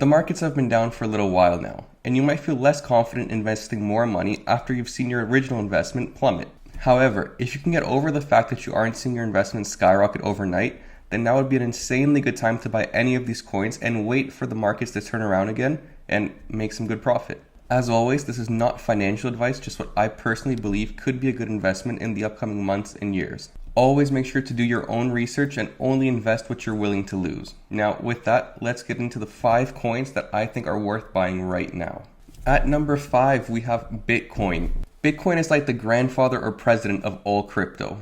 The markets have been down for a little while now, and you might feel less confident investing more money after you've seen your original investment plummet. However, if you can get over the fact that you aren't seeing your investment skyrocket overnight, then now would be an insanely good time to buy any of these coins and wait for the markets to turn around again and make some good profit. As always, this is not financial advice, just what I personally believe could be a good investment in the upcoming months and years. Always make sure to do your own research and only invest what you're willing to lose. Now, with that, let's get into the 5 coins that I think are worth buying right now. At number 5, we have Bitcoin. Bitcoin is like the grandfather or president of all crypto.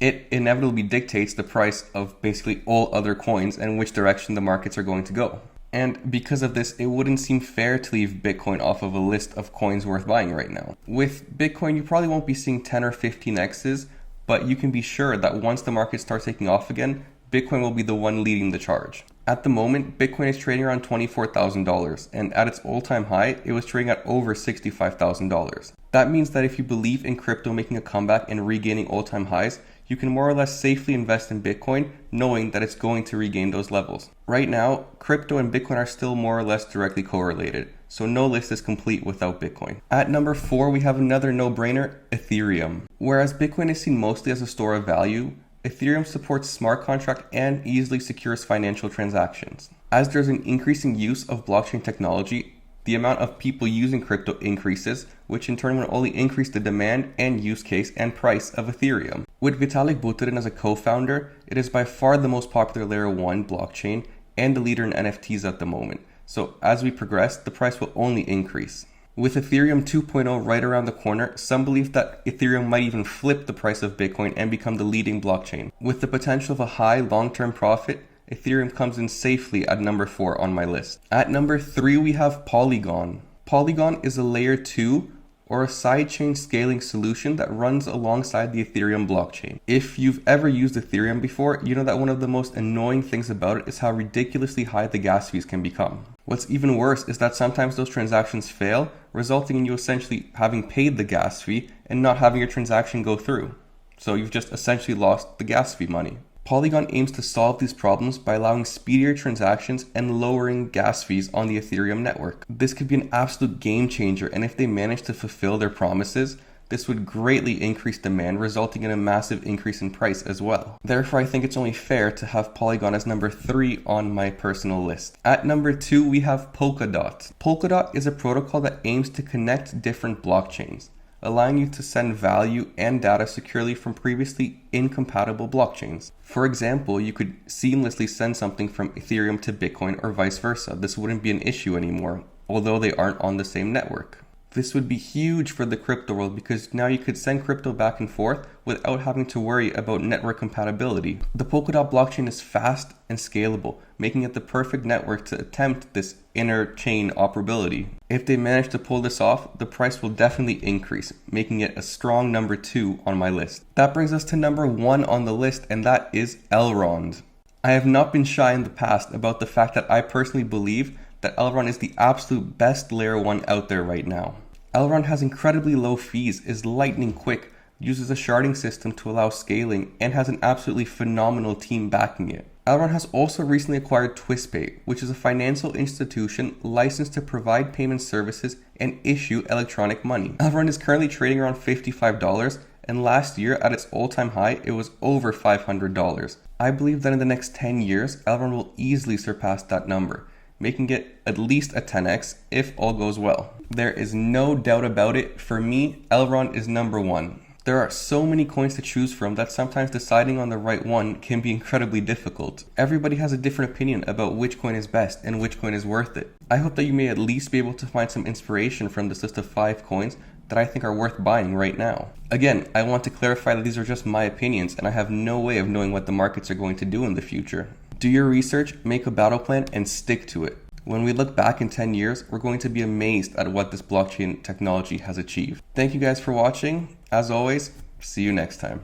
It inevitably dictates the price of basically all other coins and which direction the markets are going to go. And because of this, it wouldn't seem fair to leave Bitcoin off of a list of coins worth buying right now. With Bitcoin, you probably won't be seeing 10 or 15 X's, but you can be sure that once the market starts taking off again, Bitcoin will be the one leading the charge. At the moment, Bitcoin is trading around $24,000, and at its all-time high, it was trading at over $65,000. That means that if you believe in crypto making a comeback and regaining all-time highs, you can more or less safely invest in Bitcoin, knowing that it's going to regain those levels. Right now, crypto and Bitcoin are still more or less directly correlated, so no list is complete without Bitcoin. At number 4, we have another no-brainer, Ethereum. Whereas Bitcoin is seen mostly as a store of value, Ethereum supports smart contract and easily secures financial transactions. As there's an increasing use of blockchain technology, the amount of people using crypto increases, which in turn will only increase the demand and use case and price of Ethereum. With Vitalik Buterin as a co-founder, it is by far the most popular layer 1 blockchain and the leader in NFTs at the moment. So as we progress, the price will only increase. With Ethereum 2.0 right around the corner, some believe that Ethereum might even flip the price of Bitcoin and become the leading blockchain. With the potential of a high long-term profit, Ethereum comes in safely at number 4 on my list. At number 3, we have Polygon. Polygon is a layer 2 or a sidechain scaling solution that runs alongside the Ethereum blockchain. If you've ever used Ethereum before, you know that one of the most annoying things about it is how ridiculously high the gas fees can become. What's even worse is that sometimes those transactions fail, resulting in you essentially having paid the gas fee and not having your transaction go through. So you've just essentially lost the gas fee money. Polygon aims to solve these problems by allowing speedier transactions and lowering gas fees on the Ethereum network. This could be an absolute game changer, and if they manage to fulfill their promises, this would greatly increase demand, resulting in a massive increase in price as well. Therefore, I think it's only fair to have Polygon as number 3 on my personal list. At number 2, we have Polkadot. Polkadot is a protocol that aims to connect different blockchains, allowing you to send value and data securely from previously incompatible blockchains. For example, you could seamlessly send something from Ethereum to Bitcoin or vice versa. This wouldn't be an issue anymore, although they aren't on the same network. This would be huge for the crypto world because now you could send crypto back and forth without having to worry about network compatibility. The Polkadot blockchain is fast and scalable, making it the perfect network to attempt this inter-chain operability. If they manage to pull this off, the price will definitely increase, making it a strong number 2 on my list. That brings us to number 1 on the list, and that is Elrond. I have not been shy in the past about the fact that I personally believe that Elrond is the absolute best layer 1 out there right now. Elrond has incredibly low fees, is lightning quick, uses a sharding system to allow scaling, and has an absolutely phenomenal team backing it. Elrond has also recently acquired TwistPay, which is a financial institution licensed to provide payment services and issue electronic money. Elrond is currently trading around $55, and last year at its all-time high, it was over $500. I believe that in the next 10 years, Elrond will easily surpass that number, making it at least a 10x if all goes well. There is no doubt about it. For me, Elrond is number 1. There are so many coins to choose from that sometimes deciding on the right one can be incredibly difficult. Everybody has a different opinion about which coin is best and which coin is worth it. I hope that you may at least be able to find some inspiration from this list of 5 coins that I think are worth buying right now. Again, I want to clarify that these are just my opinions and I have no way of knowing what the markets are going to do in the future. Do your research, make a battle plan, and stick to it. When we look back in 10 years, we're going to be amazed at what this blockchain technology has achieved. Thank you guys for watching. As always, see you next time.